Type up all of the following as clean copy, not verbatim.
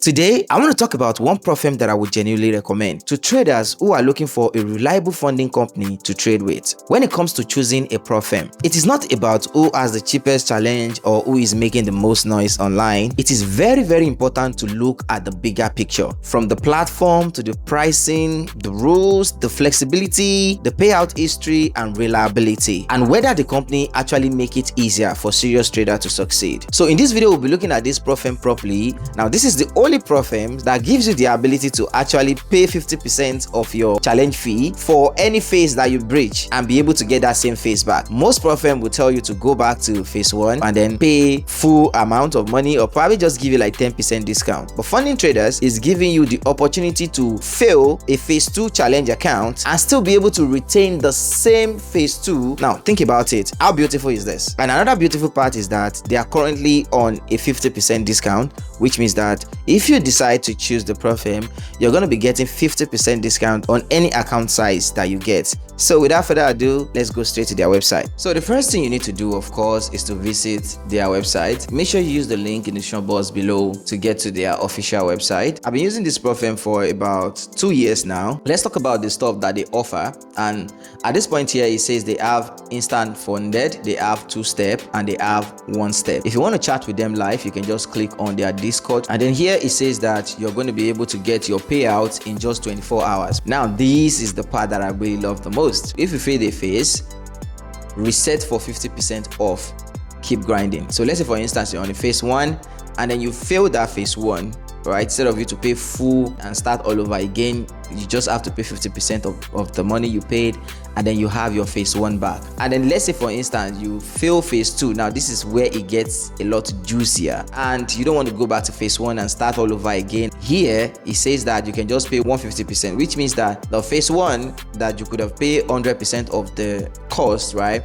Today, I want to talk about one prop firm that I would genuinely recommend to traders who are looking for a reliable funding company to trade with. When it comes to choosing a prop firm, it is not about who has the cheapest challenge or who is making the most noise online. It is very important to look at the bigger picture, from the platform to the pricing, the rules, the flexibility, the payout history, and reliability, and whether the company actually make it easier for serious traders to succeed. So in this video, we'll be looking at this prop firm properly. Now, this is the only prop firm that gives you the ability to actually pay 50% of your challenge fee for any phase that you breach and be able to get that same phase back. Most prop firm will tell you to go back to phase 1 and then pay full amount of money, or probably just give you like 10% discount. But Fundingtraders is giving you the opportunity to fail a phase 2 challenge account and still be able to retain the same phase 2. Now think about it. How beautiful is this? And another beautiful part is that they are currently on a 50% discount, which means that if you decide to choose the prop firm, you're going to be getting 50% discount on any account size that you get. So without further ado, let's go straight to their website. So the first thing you need to do, of course, is to visit their website. Make sure you use the link in the show box below to get to their official website. I've been using this prop firm for about 2 years now. Let's talk about the stuff that they offer. And at this point here, it says they have instant funded, they have 2-step, and they have 1-step. If you want to chat with them live, you can just click on their Discord, and then here it says that you're going to be able to get your payout in just 24 hours. Now this is the part that I really love the most. If you fail a phase, reset for 50% off, keep grinding. So let's say for instance you're on a phase 1 and then you fail that phase 1, right? Instead of you to pay full and start all over again, you just have to pay 50% of the money you paid, and then you have your phase 1 back. And then let's say for instance you fail phase 2. Now this is where it gets a lot juicier, and you don't want to go back to phase 1 and start all over again. Here it says that you can just pay 150%, which means that the phase 1 that you could have paid 100% of the cost, right?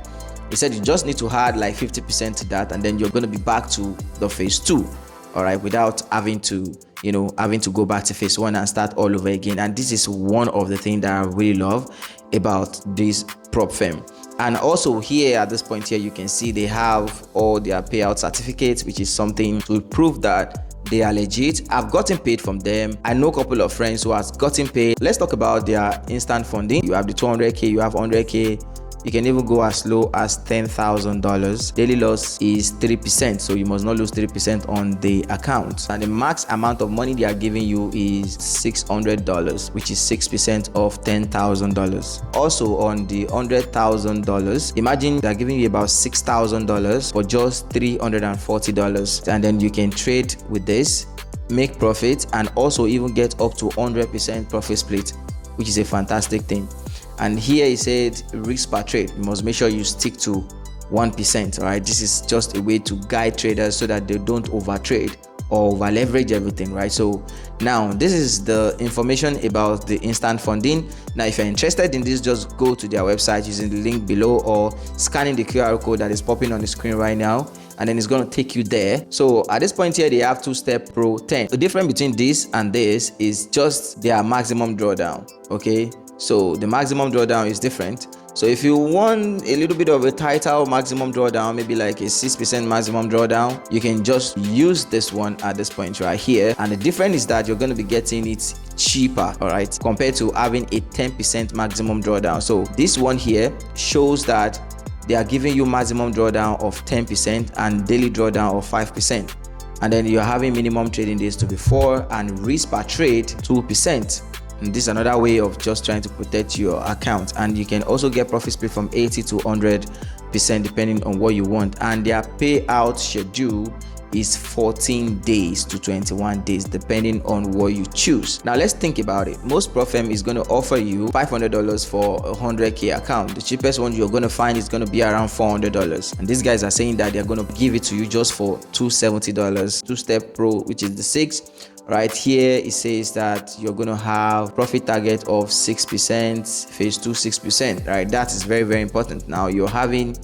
He said you just need to add like 50% to that, and then you're going to be back to the phase 2. All right, without having to go back to phase 1 and start all over again. And this is one of the things that I really love about this prop firm. And also here at this point here, you can see they have all their payout certificates, which is something to prove that they are legit. I've gotten paid from them. I know a couple of friends who has gotten paid. Let's talk about their instant funding. You have the 200k, you have 100k. You can even go as low as $10,000. Daily loss is 3%, so you must not lose 3% on the account. And the max amount of money they are giving you is $600, which is 6% of $10,000. Also on the $100,000, imagine they're giving you about $6,000 for just $340, and then you can trade with this, make profit, and also even get up to 100% profit split, which is a fantastic thing. And here he said risk per trade, you must make sure you stick to 1%. All right, this is just a way to guide traders so that they don't over trade or over leverage everything, right? So now this is the information about the instant funding. Now if you're interested in this, just go to their website using the link below or scanning the QR code that is popping on the screen right now, and then it's going to take you there. So at this point here, they have 2-step Pro 10. The difference between this and this is just their maximum drawdown. Okay, so the maximum drawdown is different. So if you want a little bit of a tighter maximum drawdown, maybe like a 6% maximum drawdown, you can just use this one at this point right here. And the difference is that you're going to be getting it cheaper, all right, compared to having a 10% maximum drawdown. So this one here shows that they are giving you maximum drawdown of 10% and daily drawdown of 5%. And then you're having minimum trading days to be 4 and risk per trade 2%. And this is another way of just trying to protect your account. And you can also get profit split from 80 to 100% depending on what you want. And their payout schedule is 14 days to 21 days depending on what you choose. Now let's think about it. Most prop firm is going to offer you $500 for a 100k account. The cheapest one you're going to find is going to be around $400, and these guys are saying that they're going to give it to you just for $270. 2-step Pro, which is the 6. Right here it says that you're going to have profit target of 6%, phase 2 6%, right? That is very important. Now you're having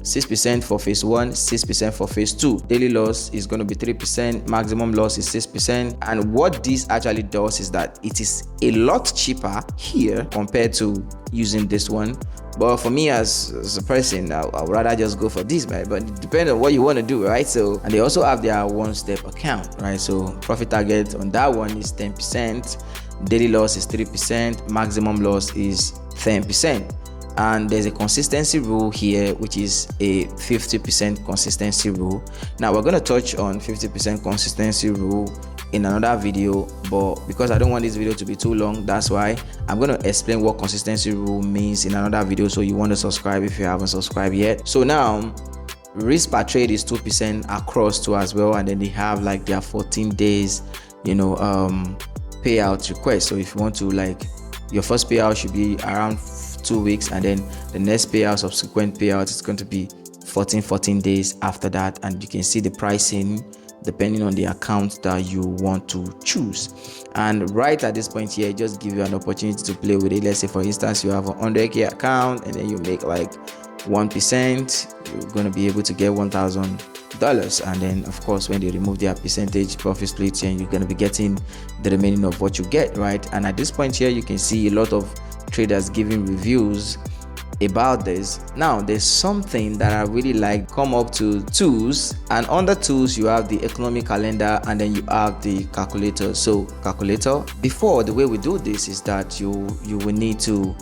6% for phase 1, 6% for phase 2. Daily loss is going to be 3%, maximum loss is 6%. And what this actually does is that it is a lot cheaper here compared to using this one. But for me as a person, I would rather just go for this, right? But it depends on what you want to do, right? So, and they also have their one-step account, right? So profit target on that one is 10%, daily loss is 3%, maximum loss is 10%. And there's a consistency rule here, which is a 50% consistency rule. Now we're going to touch on 50% consistency rule in another video, but because I don't want this video to be too long, that's why I'm going to explain what consistency rule means in another video. So you want to subscribe if you haven't subscribed yet. So now risk per trade is 2% across too as well, and then they have like their 14 days payout request. So if you want to, like, your first payout should be around 2 weeks, and then the next payout, subsequent payout, is going to be 14 days after that. And you can see the pricing depending on the account that you want to choose. And right at this point here, it just give you an opportunity to play with it. Let's say for instance you have a 100k account and then you make like 1%, you're going to be able to get $1,000. And then of course when they remove their percentage profit split, and you're going to be getting the remaining of what you get, right? And at this point here, you can see a lot of traders giving reviews about this. Now there's something that I really like. Come up to tools, and under tools you have the economic calendar, and then you have the calculator. So calculator, before, the way we do this is that you will need to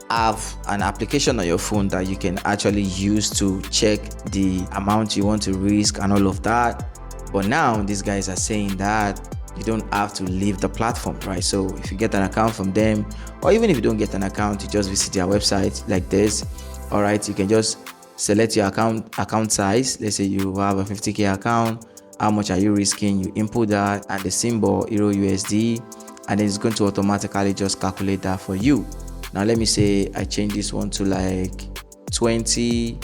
have an application on your phone that you can actually use to check the amount you want to risk and all of that. But now these guys are saying that you don't have to leave the platform, right? So if you get an account from them, or even if you don't get an account, you just visit their website like this. All right, you can just select your account size. Let's say you have a 50k account. How much are you risking? You input that and the symbol Euro USD, and then it's going to automatically just calculate that for you. Now let me say I change this one to like 20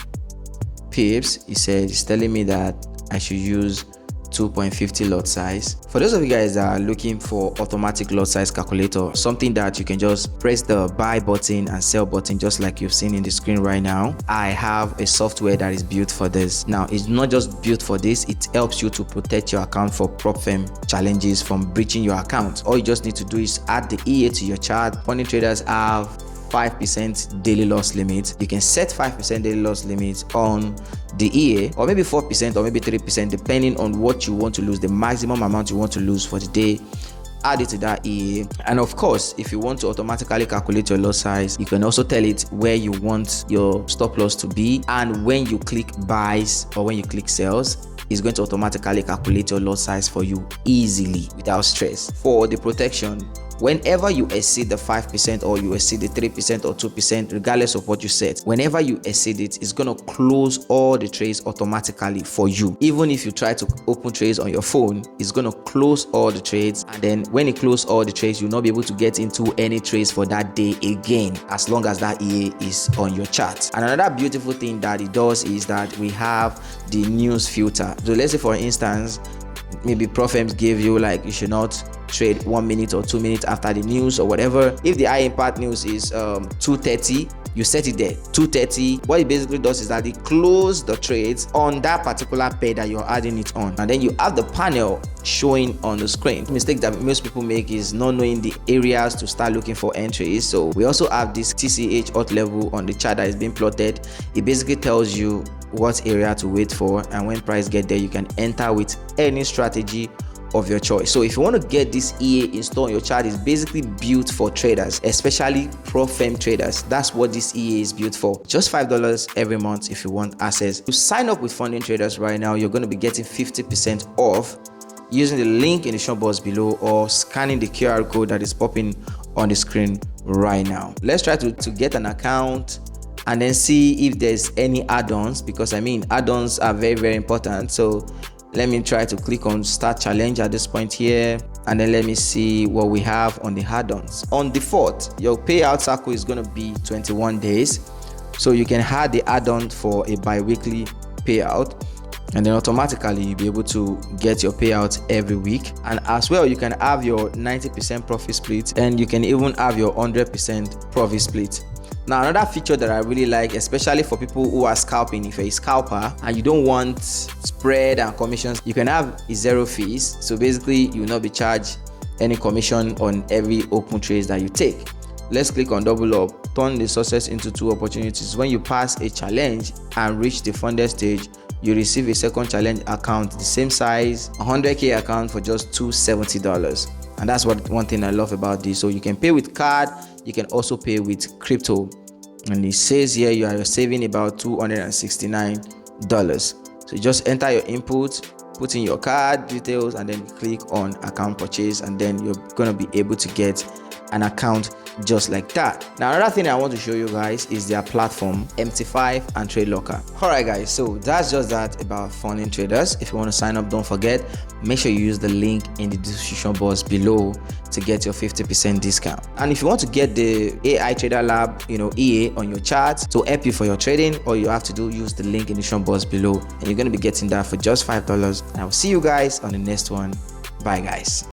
pips. It's telling me that I should use 2.50 lot size. For those of you guys that are looking for automatic lot size calculator, something that you can just press the buy button and sell button just like you've seen in the screen right now, I have a software that is built for this. Now it's not just built for this, it helps you to protect your account for prop firm challenges from breaching your account. All you just need to do is add the EA to your chart. Fundingtraders have 5% daily loss limit. You can set 5% daily loss limit on the EA, or maybe 4% or maybe 3%, depending on what you want to lose, the maximum amount you want to lose for the day. Add it to that EA. And of course, if you want to automatically calculate your lot size, you can also tell it where you want your stop loss to be, and when you click buys or when you click sells, it's going to automatically calculate your lot size for you easily without stress. For the protection, whenever you exceed the 5% or you exceed the 3% or 2%, regardless of what you set, whenever you exceed it, it's going to close all the trades automatically for you. Even if you try to open trades on your phone, it's going to close all the trades, and then when it closes all the trades, you'll not be able to get into any trades for that day again, as long as that EA is on your chart. And another beautiful thing that it does is that we have the news filter. So let's say for instance, maybe prop firms gave you like you should not trade 1 minute or 2 minutes after the news or whatever. If the high impact news is 2:30, you set it there 2:30. What it basically does is that it closes the trades on that particular pair that you're adding it on, and then you have the panel showing on the screen. The mistake that most people make is not knowing the areas to start looking for entries. So we also have this TCH hot level on the chart that is being plotted. It basically tells you what area to wait for, and when price get there, you can enter with any strategy of your choice. So if you want to get this EA installed on your chart, it's basically built for traders, especially prop firm traders. That's what this EA is built for. Just $5 every month if you want access. To sign up with Fundingtraders right now, you're going to be getting 50% off using the link in the show box below, or scanning the QR code that is popping on the screen right now. Let's try to get an account and then see if there's any add-ons, because I mean add-ons are very, very important. So let me try to click on start challenge at this point here, and then let me see what we have on the add-ons. On default, your payout cycle is going to be 21 days, so you can add the add-on for a bi-weekly payout. and then automatically you'll be able to get your payout every week. And as well, you can have your 90% profit split, and you can even have your 100% profit split. Now, another feature that I really like, especially for people who are scalping, if you're a scalper and you don't want spread and commissions, you can have zero fees. So basically, you will not be charged any commission on every open trades that you take. Let's click on double up. Turn the success into 2 opportunities. When you pass a challenge and reach the funded stage, you receive a second challenge account, the same size, 100k account for just $270. And that's one thing I love about this. So you can pay with card, you can also pay with crypto. And it says here you are saving about $269. So you just enter your input, put in your card details, and then click on account purchase, and then you're gonna be able to get an account just like that. Now, another thing I want to show you guys is their platform, MT5 and Trade Locker. Alright guys, so that's just that about Fundingtraders. If you want to sign up, don't forget, make sure you use the link in the description box below to get your 50% discount. And if you want to get the AI Trader Lab, EA on your chart to help you for your trading, all you have to do, use the link in the description box below, and you're going to be getting that for just $5. And I will see you guys on the next one. Bye guys.